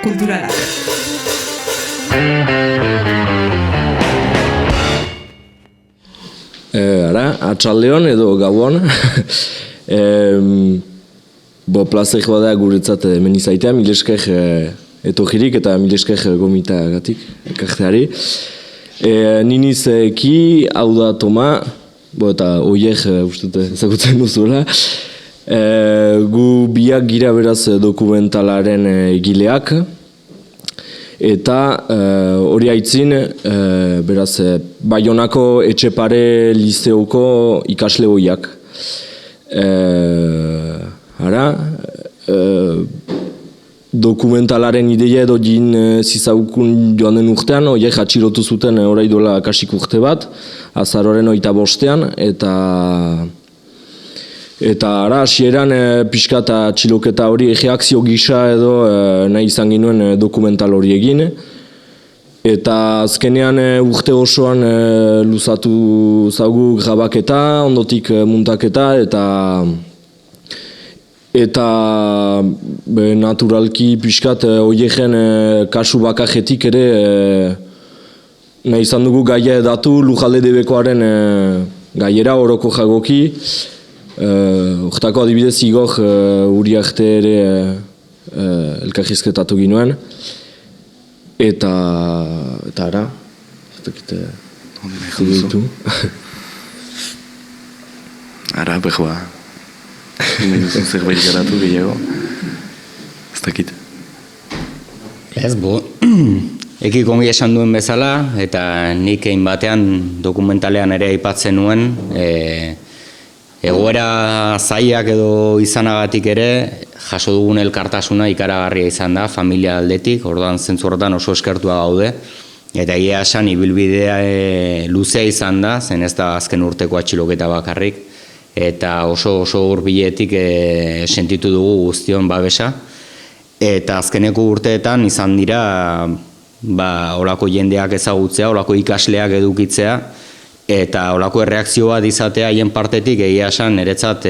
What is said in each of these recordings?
kulturala. Atxaldeon edo gauan. Plazer bada guretzat hemen izaitea, mil esker etorririk eta mil esker gomitagatik ekarteari. Niniz eki, hau da Toma, eta oiek ezagutzen duzuela. Gu biak gira beraz dokumentalaren egileak. Eta hori aitzin, beraz, Baionako Etxepare lizeoko ikasle hoiak. Dokumentalaren ideia edo zizaukun joan den urtean, horiek atxilotu zuten orai dola kasik urte bat, azaroren 25ean, eta hasieran pixka eta atxiloketa hori reakzio gisa edo nahi izan ginuen dokumental hori egin. Eta azkenean urte osoan luzatu zaugu grabaketa, ondotik muntaketa, eta naturalki pixkat horieken kasu bakajetik ere nahi izan dugu gaia edatu Lujalde debekoaren gaiera oroko jagoki. Hortako adibidez Igor Uriarte ere elkarrizketatu ginuen. Eta ara, ez dakit ditu. Ara, behoa. Nahi duzun zerbait garatu gehiago. Ez dakit. Ez, eki kongi esan duen bezala, eta nik egin batean dokumentalean ere aipatzen nuen, egoera zaiak edo izanagatik ere, jaso dugun elkartasuna ikaragarria izan da, familia aldetik, orduan zentzu horretan oso eskertua gaude. Eta egia esan ibilbidea luzea izan da, zen ez da azken urteko atxiloketa bakarrik, eta oso hurbiletik sentitu dugu guztion babesa. Eta azkeneko urteetan izan dira olako jendeak ezagutzea, olako ikasleak edukitzea, eta olako erreakzio bat izatea haien partetik egia esan niretzat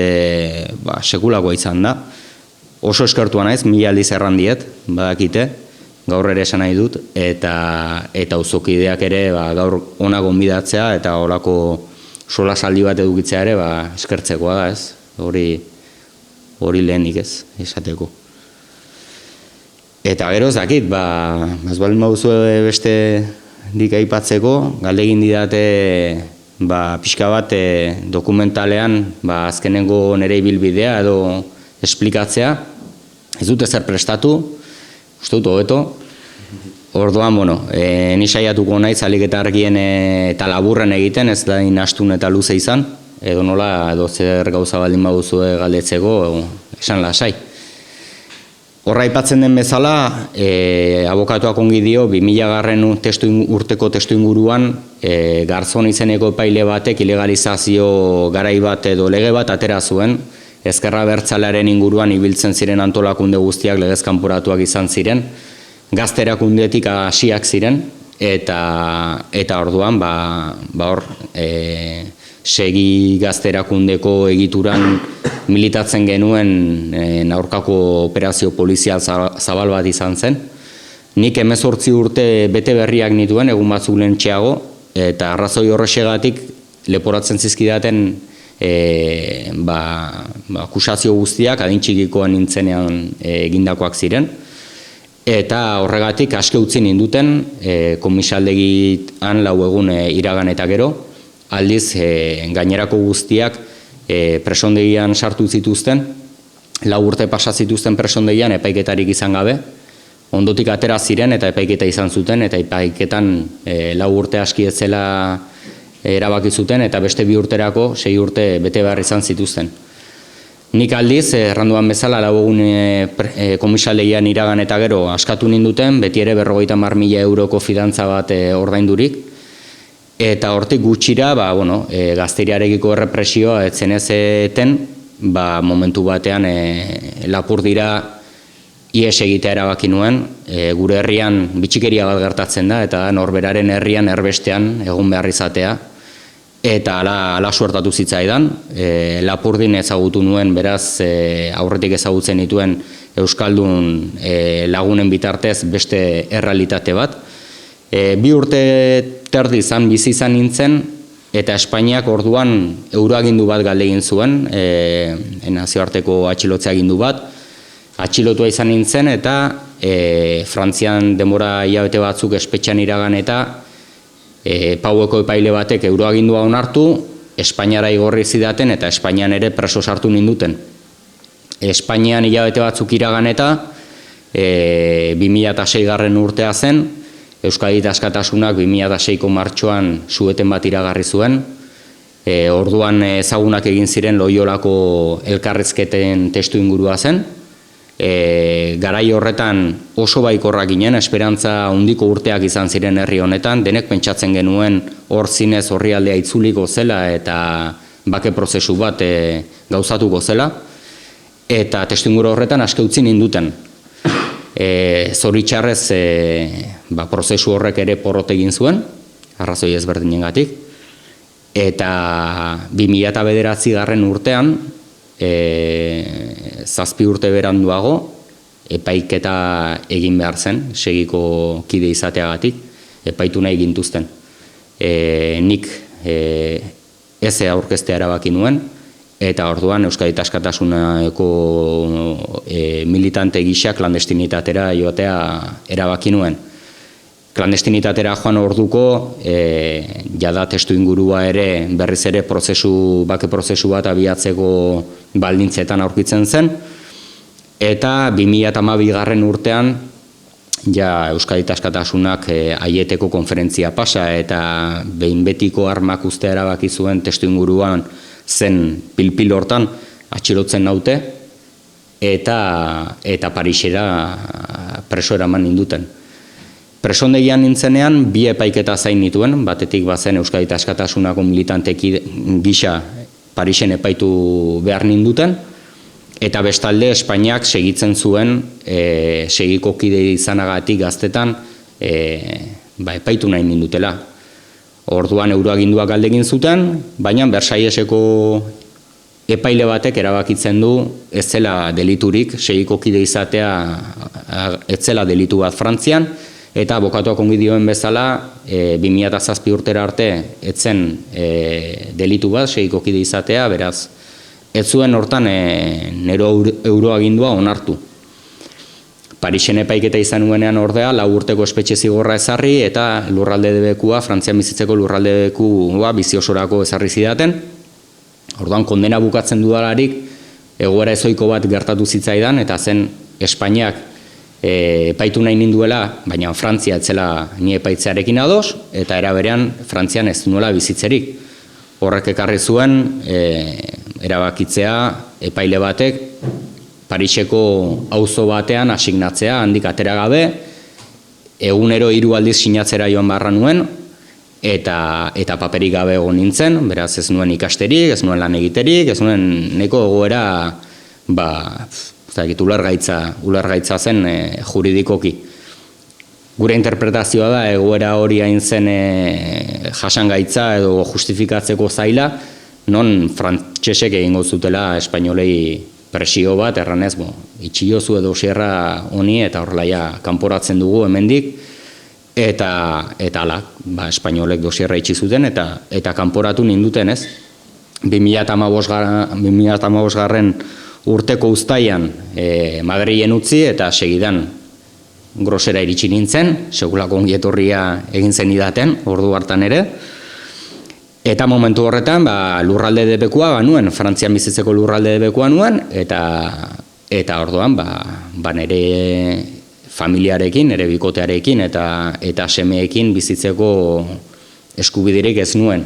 sekulakoa izan da. Oso eskertua naiz, 1000 aldiz errandiet, badakite, gaur ere esan nahi dut, eta auzokideak ere gaur ona gonbidatzea eta olako solasaldi bat edukitzea ere eskertzekoa da, ez? Hori lehenik ez, esateko. Eta gero ez dakit, ez baldin baduzu beste dik aipatzeko, galdegin didate pixka bat dokumentalean azkenengo nire ibilbidea edo esplikatzea. Ez dute zer prestatu, uste dut hobeto. Orduan, ni saiatuko naiz alik eta argien eta laburren egiten, ez da inastun eta luze izan, edo nola, edo zer gauza baldin baduzu galdetzeko, esan lasai. Horra aipatzen den bezala, abokatuak ongi dio, 2000 urteko testu inguruan, Garzon izeneko epaile batek ilegalizazio garai bat edo lege bat atera zuen, Ezkerra Abertzalearen inguruan ibiltzen ziren antolakunde guztiak legez kanporatuak izan ziren, gazte erakundetik hasiak ziren, eta orduan, hor, segi gazte erakundeko egituran militatzen genuen aurkako operazio polizial zabal bat izan zen. Nik 18 urte bete berriak nituen, egun batzuk lehentxeago, eta arrazoi horrexegatik leporatzen zizkidaten akusazio guztiak adintxikikoan nintzenean egindakoak ziren. Eta horregatik aske utzi ninduten, komisaldegian 4 egun iragan eta gero, aldiz gainerako guztiak presondegian sartu zituzten, 4 urte pasa zituzten presondegian epaiketarik izan gabe, ondotik atera ziren eta epaiketa izan zuten, eta epaiketan 4 urte aski ez zela erabaki zuten, eta beste 2 urterako 6 urte bete behar izan zituzten. Nik aldiz, erranduan bezala, 4 egun komisaldegian iragan eta gero askatu ninduten, beti ere 50.000 euroko fidantza bat ordaindurik, eta hortik gutxira, gazteriarekiko errepresioa etzen ezeten, momentu batean Lapurdira ies egitea erabaki nuen, gure herrian bitxikeria bat gertatzen da, eta norberaren herrian erbestean egon behar izatea, eta ala suertatu zitzaidan. Lapurdin ezagutu nuen, beraz aurretik ezagutzen dituen euskaldun lagunen bitartez beste errealitate bat. 2 urte terdi bizi izan nintzen, eta Espainiak orduan euroagindu bat galdegin zuen, nazioarteko atxilotzea agindu bat. Atxilotua izan nintzen eta Frantzian denbora hilabete batzuk espetxean iragan eta Paueko epaile batek euroagindua onartu, Espainiara igorri zidaten eta Espainian ere preso sartu ninduten. Espainian hilabete batzuk iragan eta 2006 urtea zen, Euskadi Askatasunak 2006ko martxoan sueten bat iragarri zuen. Orduan ezagunak egin ziren Loiolako elkarrizketen testu ingurua zen. Garai horretan oso baikorrak ginen, esperantza handiko urteak izan ziren herri honetan, denek pentsatzen genuen hor zinez orrialdea itzuliko zela eta bake prozesu bat gauzatuko zela, eta testuinguru horretan aske utzi ninduten. Zoritxarrez prozesu horrek ere porrot egin zuen, arrazoi ezberdinengatik, eta 2009 urtean, 7 urte beranduago, epaiketa egin behar zen, segiko kide izateagatik, epaitu nahi gintuzten. Nik ez aurkeztea erabaki nuen, eta orduan Euskadi Askatasuneko militante gisa klandestinitatera joatea erabaki nuen. Klandestinitatera joan orduko, jada testu ingurua ere berriz ere bake prozesu bat abiatzeko baldintzetan aurkitzen zen, eta 2012 urtean Euskadi Askatasunak Aieteko konferentzia pasa eta behin betiko armak ustea erabaki zuen testu inguruan zen pil hortan atxilotzen naute eta Parisera preso eraman ninduten. Presondegian nintzenean bi epaiketa zain nituen, batetik bazen Euskadi Askatasunako militante gisa Parisen epaitu behar ninduten, eta bestalde Espainiak segitzen zuen segiko kide izanagatik gaztetan epaitu nahi nindutela. Orduan euroaginduak galdegin zuten, baina Versailleseko epaile batek erabakitzen du ez zela deliturik, segiko kide izatea ez zela delitu bat Frantzian, eta abokatuak ongi dioen bezala 2007 urtera arte etzen delitu bat, segiko kide izatea, beraz, ez zuen hortan nero euroagindua onartu. Parisen epaiketa izan nuenean ordea, 4 urteko espetxe zigorra ezarri eta lurralde debekua, Frantzian bizitzeko lurralde debekua bizi osorako ezarri zidaten. Orduan kondena bukatzen dudalarik, egoera ezoiko bat gertatu zitzaidan, eta zen Espainiak epaitu nahi ninduela, baina Frantzia etzela ni epaitzearekin ados, eta era berean Frantzian ez nuela bizitzerik. Horrek ekarri zuen erabakitzea epaile batek Pariseko auzo batean asignatzea, handik atera gabe, egunero 3 aldiz sinatzera joan barra nuen, eta paperik gabe egon nintzen, beraz ez nuen ikasterik, ez nuen lan egiterik, ez nuen neko egoera ulergaitza zen juridikoki. Gure interpretazioa da egoera hori hain zen jasangaitza edo justifikatzeko zaila, non frantsesek egingo zutela espainolei presio bat, erranez, itxiozu edo sierra honi eta horrela kanporatzen dugu hemendik, eta ala, espainolek dosierra itxi zuten eta kanporatu ninduten, ez? 2015 urteko uztaian Madrilen utzi eta segidan grosera iritsi nintzen, segulako ongietorria egin zenidaten, ordu hartan ere. Eta momentu horretan lurralde debekua nuen, Frantzian bizitzeko lurralde debekua nuen, eta orduan nire familiarekin, nire bikotearekin eta semeekin bizitzeko eskubiderik ez nuen.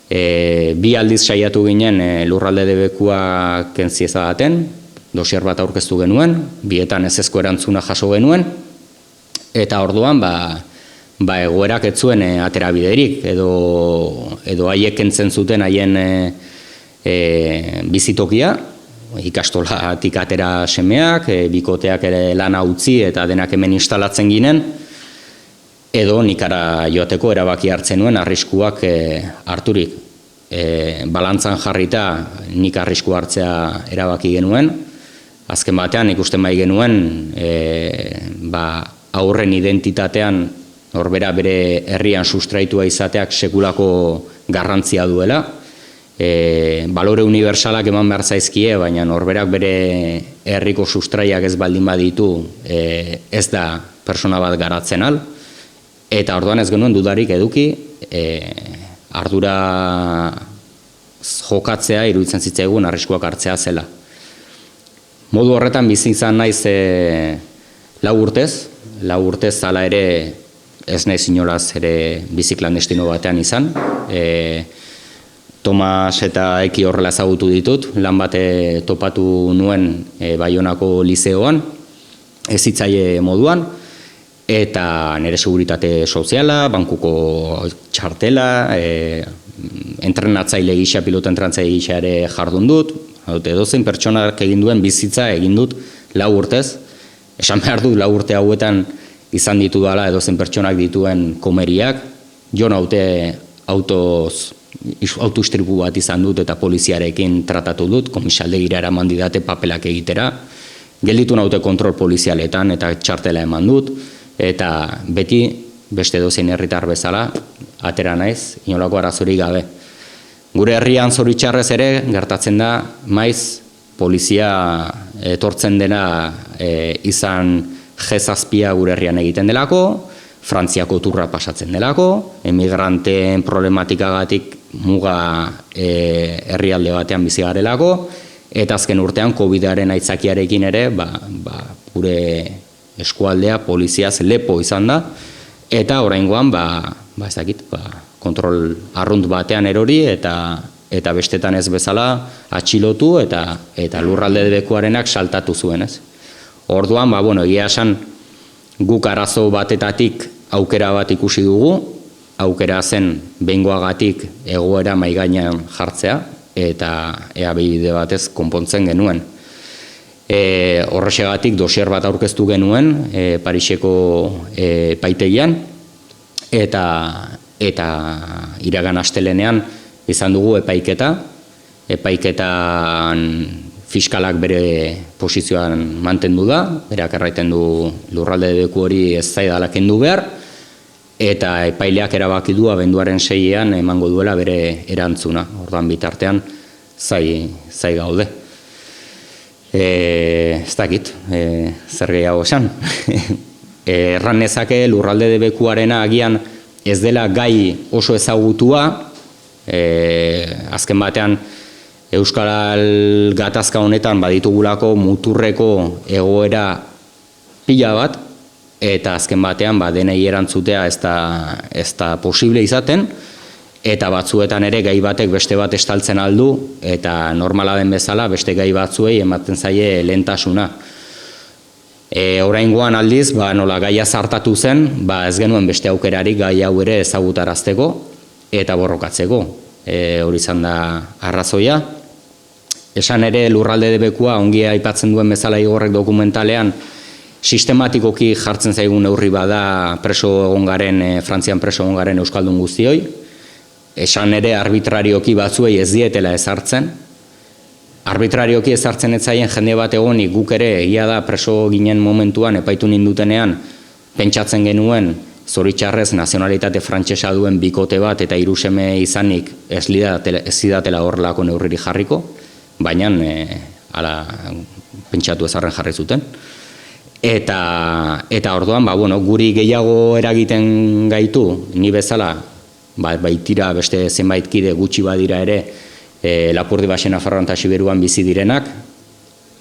2 aldiz saiatu ginen lurralde debekua kentziezaten, dosier bat aurkeztu genuen, bietan ezezko erantzuna jaso genuen, eta orduan egoerak ez zuen aterabiderik, edo haiek kentzen zuten haien bizitokia, ikastolatik atera semeak, bikoteak ere lana utzi eta denak hemen instalatzen ginen, edo nikara joateko erabaki hartzen nuen arriskuak harturik. Balantzan jarrita nik arrisku hartzea erabaki genuen, azken batean ikusten bai genuen aurren identitatean norbera bere herrian sustraitua izateak sekulako garrantzia duela. Balore unibersalak eman behar zaizkie, baina norberak bere herriko sustraiak ez baldin baditu ez da persona bat garatzen al. Eta orduan ez genuen dudarik eduki, ardura jokatzea iruditzen zitzaigun arriskuak hartzea zela. Modu horretan bizi izan naiz 4 urtez, 4 urtez hala ere ez naiz inolaz ere bizi klandestino batean izan. Tomas eta Eki horrela ezagutu ditut, lan bate topatu nuen Baionako lizeoan, ez hitzaile moduan, eta nire seguritate soziala, bankuko txartela, entrenatzaile gisa, piloto entrenatzaile gisa ere jardun dut, edozein pertsonak egin duen bizitza egin dut 4 urtez. Esan behar dut 4 urte hauetan izan ditu dela edozein pertsonak dituen komeriak. Jo naute autoistripu bat izan dut eta poliziarekin tratatu dut, komisaldegira eraman didate papelak egitera. Gelditu naute kontrol polizialetan eta txartela eman dut. Eta beti, beste edozein herritar bezala, atera naiz, inolako arazorik gabe. Gure herrian zoritxarrez ere, gertatzen da, maiz, polizia etortzen dena izan jezazpia gure herrian egiten delako, Frantziako turra pasatzen delako, emigranteen problematikagatik muga herrialde batean bizi garelako, eta azken urtean COVID-aren aitzakiarekin ere, gure eskualdea poliziaz lepo izan da, eta oraingoan kontrol arrunt batean erori eta bestetan ez bezala atxilotu eta lurralde debekuarenak saltatu zuen, ez. Orduan, egia esan guk arazo batetatik aukera bat ikusi dugu, aukera zen behingoagatik egoera mahai gainean jartzea eta ea bide batez konpontzen genuen. Horrexegatik dosier bat aurkeztu genuen Pariseko epaitegian eta iragan astelenean izan dugu epaiketan fiskalak bere posizioan mantendu da, berak erraiten du lurralde debeku hori ez zaidala kendu behar, eta epaileak erabaki du abenduaren 6ean emango duela bere erantzuna, orduan bitartean zai gaude. Ez dakit, zer gehiago esan. Erran nezake lurralde debekuarena agian ez dela gai oso ezagutua, azken batean Euskal gatazka honetan baditugulako muturreko egoera pila bat, eta azken batean denei erantzutea ez da posible izaten, eta batzuetan ere gai batek beste bat estaltzen aldu, eta normala den bezala beste gai batzuei ematen zaie lehentasuna. Oraingoan aldiz, nola gaia zartatu zen, ez genuen beste aukerarik gai hau ere ezagutarazteko eta borrokatzeko. Hori izan da arrazoia. Esan ere lurralde debekua ongi aipatzen duen bezala Igorrek dokumentalean sistematikoki jartzen zaigun neurri bada preso egon garen, Frantzian preso egon garen euskaldun guztioi. Esan ere arbitrarioki batzuei ez dietela ezartzen. Arbitrarioki ezartzen ez zaien jende bat egonik guk ere egia da preso ginen momentuan epaitu nindutenean pentsatzen genuen zoritxarrez nazionalitate frantsesa duen bikote bat eta 3 seme izanik ez zidatela horrelako neurririk jarriko, baina pentsatu ezarren jarri zuten. Eta orduan, guri gehiago eragiten gaitu, ni bezala, baitira beste zenbait kide gutxi badira ere, Lapurdi Baxe Nafarroan eta Siberuan bizi direnak,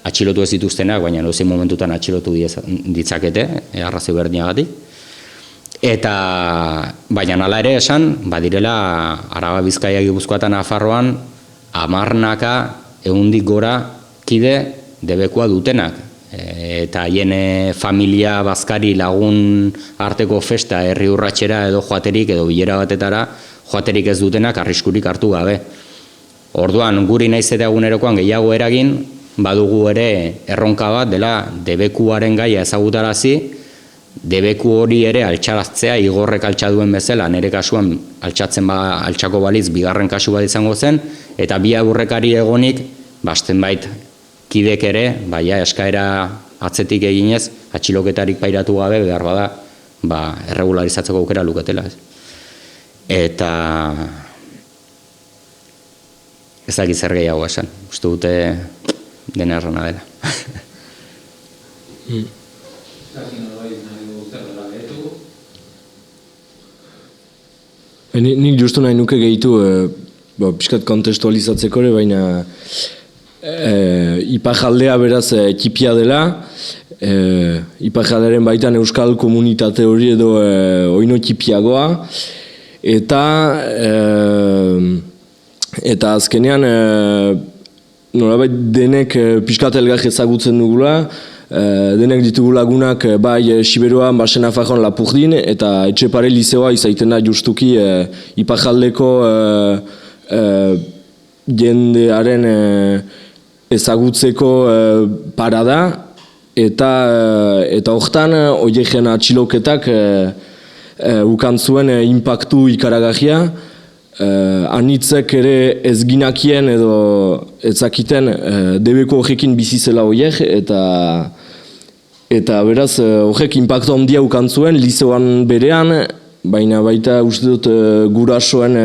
atxilotu ez dituztenak, baina edozein momentutan atxilotu ditzakete, arrazoi berdinagatik. Baina hala ere esan, badirela Araba, Bizkaia, Gipuzkoa eta Nafarroan 10 ehundik gora kide debekua dutenak. Eta haien familia, bazkari, lagun arteko festa, herri urratxera edo joaterik edo bilera batetara joaterik ez dutenak arriskurik hartu gabe. Orduan, guri naiz eta egunerokoan gehiago eragin, badugu ere erronka bat dela debekuaren gaia ezagutarazi, debeku hori ere altxaraztea Igorrek altxa duen bezala, nire kasuan altxako baliz bigarren kasu bat izango zen, eta bi aurrekari egonik, zenbait kidek ere, baina eskaera atzetik eginez, atxiloketarik pairatu gabe behar bada, erregularizatzeko aukera luketela. Eta ez dakit zer gehiago esan, uste dute dena errona dela. Nik justu nahi nuke gehitu pixkat kontestualizatzeko ere, baina Ipajaldea beraz txipia dela, Ipajaldaren baitan euskal komunitate hori edo oino txipiagoa, eta azkenean nolabait denek pixkat elgar ezagutzen dugula, denek ditugu lagunak bai Siberuan, Basena Fajon, Lapurdin, eta Etxepare lizeoa izaiten da justuki Ipajaldeko jendearen ezagutzeko parada, eta hortan oiegen atxiloketak ukan zuen inpaktu ikaragarria, anitzek ere ez ginakien edo ezakiten debeko horrekin bizizela horiek, eta beraz horrek inpaktu handia ukan zuen lizeoan berean, baina baita uste dut gurasoen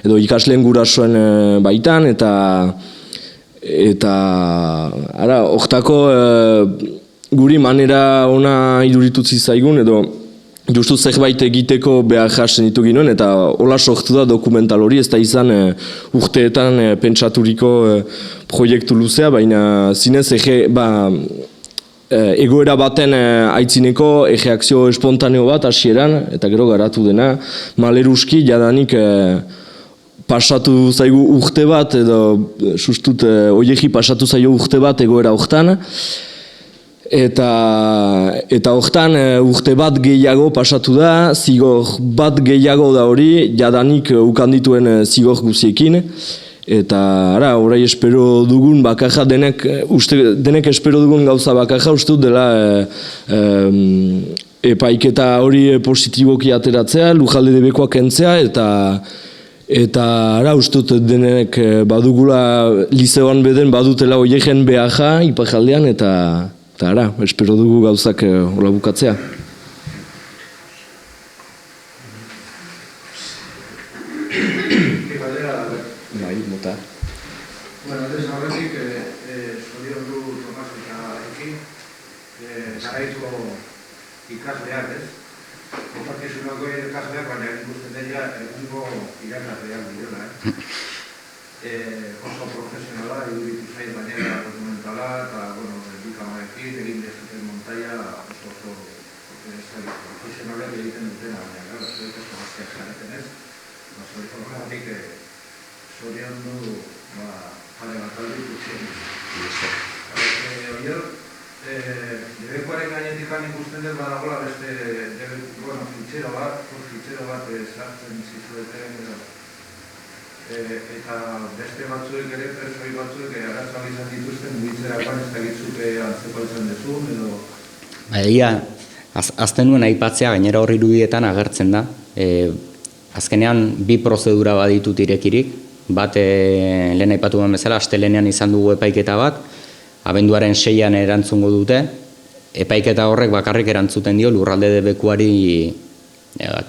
edo ikasleen gurasoen baitan, eta hortako guri manera ona iruritutzi zaigun, edo justu zerbait egiteko behar jasen ditu ginoen, eta hola sortu da dokumental hori, ez da izan urteetan pentsaturiko proiektu luzea, baina zinez egoera baten aitzineko erreakzio espontaneo bat hasieran, eta gero garatu dena, maleruski jadanik pasatu zaigu urte bat, edo sustut oiegi pasatu zaigu urte bat egoera hortan, eta hortan urte bat gehiago pasatu da, zigor bat gehiago da hori, jadanik ukandituen zigor guziekin, eta orai espero dugun bakarra, denek espero dugun gauza bakarra, uste dut dela epaiketa hori positiboki ateratzea, lujalde debekoak entzea, eta uste dut denek badugula lizeoan beden badutela oiegen beharra Ipajaldean, eta espero dugu gauzak hola bukatzea. Bueno, desde horretik, zorion du Tomas eta Ekin, garaiko ikasleak, ez? Oparkizunako ikasleak, baina ikusten dira egungo irakasleak direla, oso profesionala, iruditu zait gainera dokumentala, eta, dikamarekin, egin dezuten montaia, oso profesionalak egiten dutena, baina, gara, zuek ez magazkiak jareten ez, horretik, zorion du, pare bat aldi gutxien. Oior, debekoaren gainetik ikusten dut badagoela beste, fitxero bat sartzen zizueten, eta beste batzuek ere, presoi batzuek, arazoak izan dituzten, mugitzerakoan ez dakitzuk antzeko izan dezun, edo... Egia, azten nuen aipatzea gainera horri irudietan agertzen da. Azkenean, bi prozedura baditut irekirik, bat lehen aipatu den bezala, astelehenean izan dugu epaiketa bat, abenduaren 6an erantzungo dute, epaiketa horrek bakarrik erantzuten dio lurralde debekuari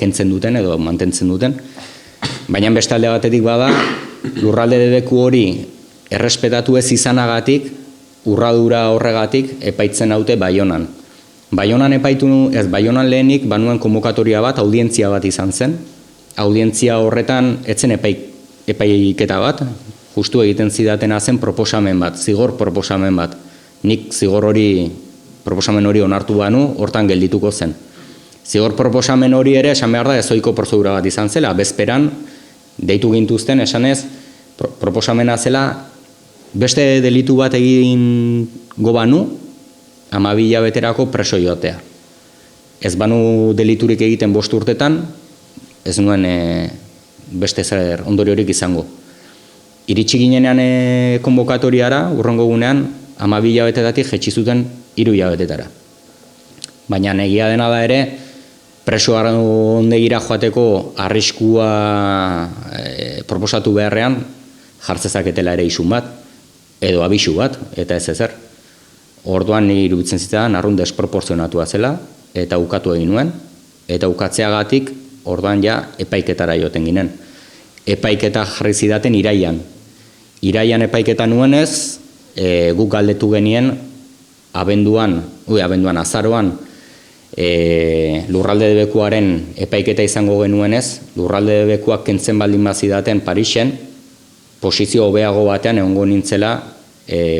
kentzen duten edo mantentzen duten. Baina beste alde batetik bada, lurralde debeku hori errespetatu ez izanagatik, urradura horregatik epaitzen haute Baionan. Baionan lehenik banuen konbokatoria bat, audientzia bat izan zen. Audientzia horretan etzen epaiketa bat, justu egiten zidatena zen proposamen bat, zigor proposamen bat. Nik zigor hori, proposamen hori onartu banu, hortan geldituko zen. Zigor proposamen hori ere, esan behar da, ezoiko prozedura bat izan zela, bezperan, deitu gintuzten, esanez, proposamena zela, beste delitu bat egin gobanu, 12 hilabeterako preso joatea. Ez banu deliturik egiten 5 urtetan, ez nuen beste zer ondoriorik izango. Iritsi ginenean konbokatoriara, urrengo gunean, 12 hilabetetatik jetxi zuten 3 hilabetetara. Baina egia dena da ere, preso ondegira joateko arriskua proposatu beharrean, jartzezaketela ere isun bat. edo abisu bat, eta ez ezer. Orduan niri iruditzen zitzaidan arrun desproporzionatua zela, eta ukatu egin nuen, eta ukatzeagatik orduan ja epaiketara joten ginen. Epaiketa jarri zidaten iraian. Iraian epaiketa nuenez, guk galdetu genien azaroan lurralde debekuaren epaiketa izango genuenez, lurralde debekuak kentzen baldin bazidaten Parisen, posizio hobeago batean egongo nintzela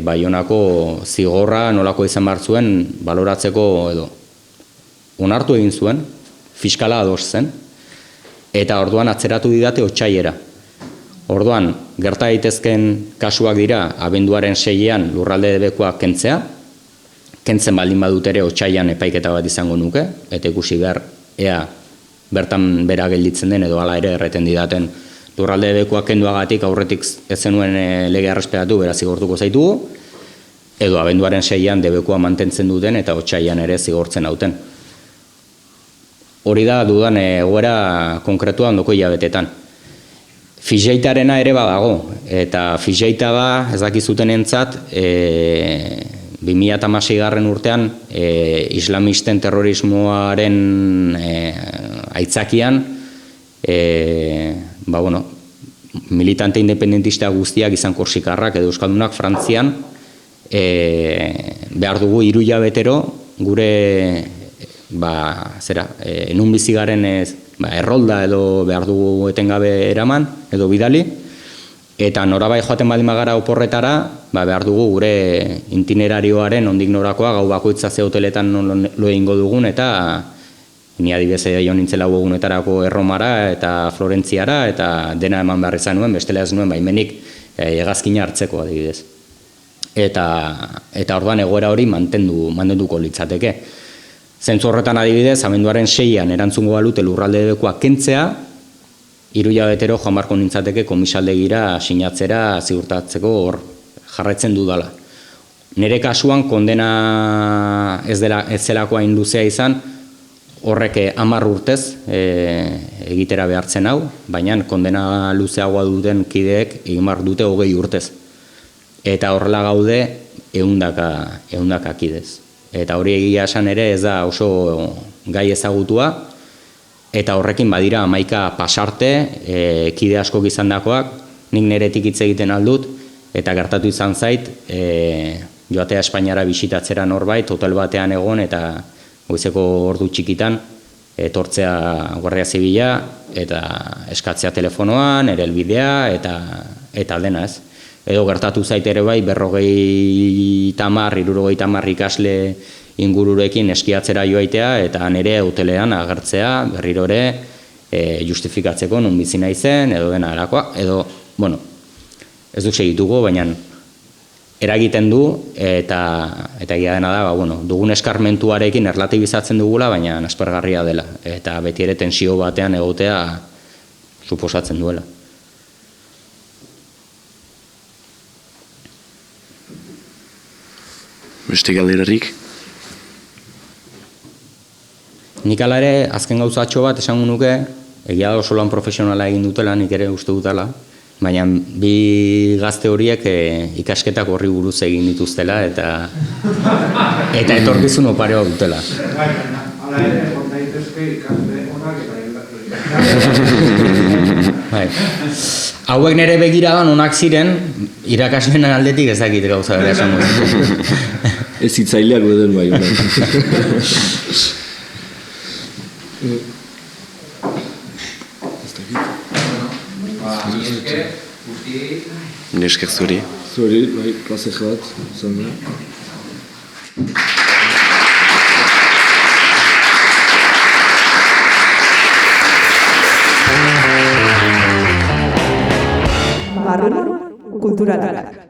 Baionako zigorra nolako izan behar zuen baloratzeko edo. Onartu egin zuen, fiskala ados zen, eta orduan atzeratu didate otsaiera. Orduan, gerta daitezken kasuak dira, abenduaren 6ean lurralde debekuak kentzea, kentzen baldin badut ere otsaian epaiketa bat izango nuke, eta ikusi behar ea bertan bera gelditzen den edo hala ere erreten didaten lurralde debekuak kenduagatik aurretik ez zenuen legea errespetatu, beraz zigortuko zaitugu, edo abenduaren 6ean debekua mantentzen duten eta otsaian ere zigortzen hauten. Hori da dudan egoera konkretua ondoko hilabetetan. Fijeitaren ere badago, eta fijeita da, ez dakizutenentzat, 2016 urtean islamisten terrorismoaren aitzakian militante independentista guztiak izan korsikarrak edo euskaldunak Frantzian behar dugu 3 hilabetero gure enun bizigaren errolda edo behar dugu etengabe eraman edo bidali, eta norabai joaten baldin bagara oporretara behar dugu gure itinerarioaren ondik norakoa gau bakoitza ze hoteletan lo egingo dugun, eta ni adibidez jo nintzela egunetarako Erromara eta Florentziara, eta dena eman behar izan nuen, bestela ez nuen baimenik hegazkina hartzeko adibidez. Eta orduan egoera hori mantenduko litzateke. Zentzu horretan adibidez, abenduaren 6ean erantzungo balute lurralde debekuak kentzea, 3 hilabetero joan barko nintzateke komisaldegira sinatzera ziurtatzeko hor jarraitzen dudala. Nire kasuan kondena ez zelako hain luzea izan, horrek 10 urtez egitera behartzen hau, baina kondena luzeagoa duten kideek egin behar dute 20 urtez. Eta horrela gaude 100 kidez. Eta hori egia esan ere ez da oso gai ezagutua, eta horrekin badira 11 pasarte, kide askok izandakoak, nik neretik hitz egiten aldut, eta gertatu izan zait, joatea Espainiara bisitatzera norbait, hotel batean egon, eta goizeko ordu txikitan, etortzea Guardia Zibila, eta eskatzea telefonoan, ere helbidea, eta dena ez. Edo gertatu zait ere bai, 50, 60 ikasle ingururekin eskiatzera joaitea, eta nire hotelean agertzea, berriro ere justifikatzeko non bizi naizen, edo dena erakoa, edo, ez duk segituko, baina eragiten du, eta egia dena da, dugun eskarmentuarekin erlatibizatzen dugula, baina aspergarria dela, eta beti ere tensio batean egotea suposatzen duela. Beste galderarik? Nik ala ere, azken gauzatxo bat esango nuke, egia da oso lan profesionala egin dutela, nik ere uste dutela, baina bi gazte horiek ikasketak horri buruz egin dituztela, eta etorkizun opareoa dutela. Hala ere, daitezke ikasle onak eta hauek nire begiradan onak ziren, irakasleen aldetik ez dakit gauza bera esango. Ez hitzaileak beden bai. Nesker zuri. Zuri, bai, plazer bat, izan da. Barruan kulturalak.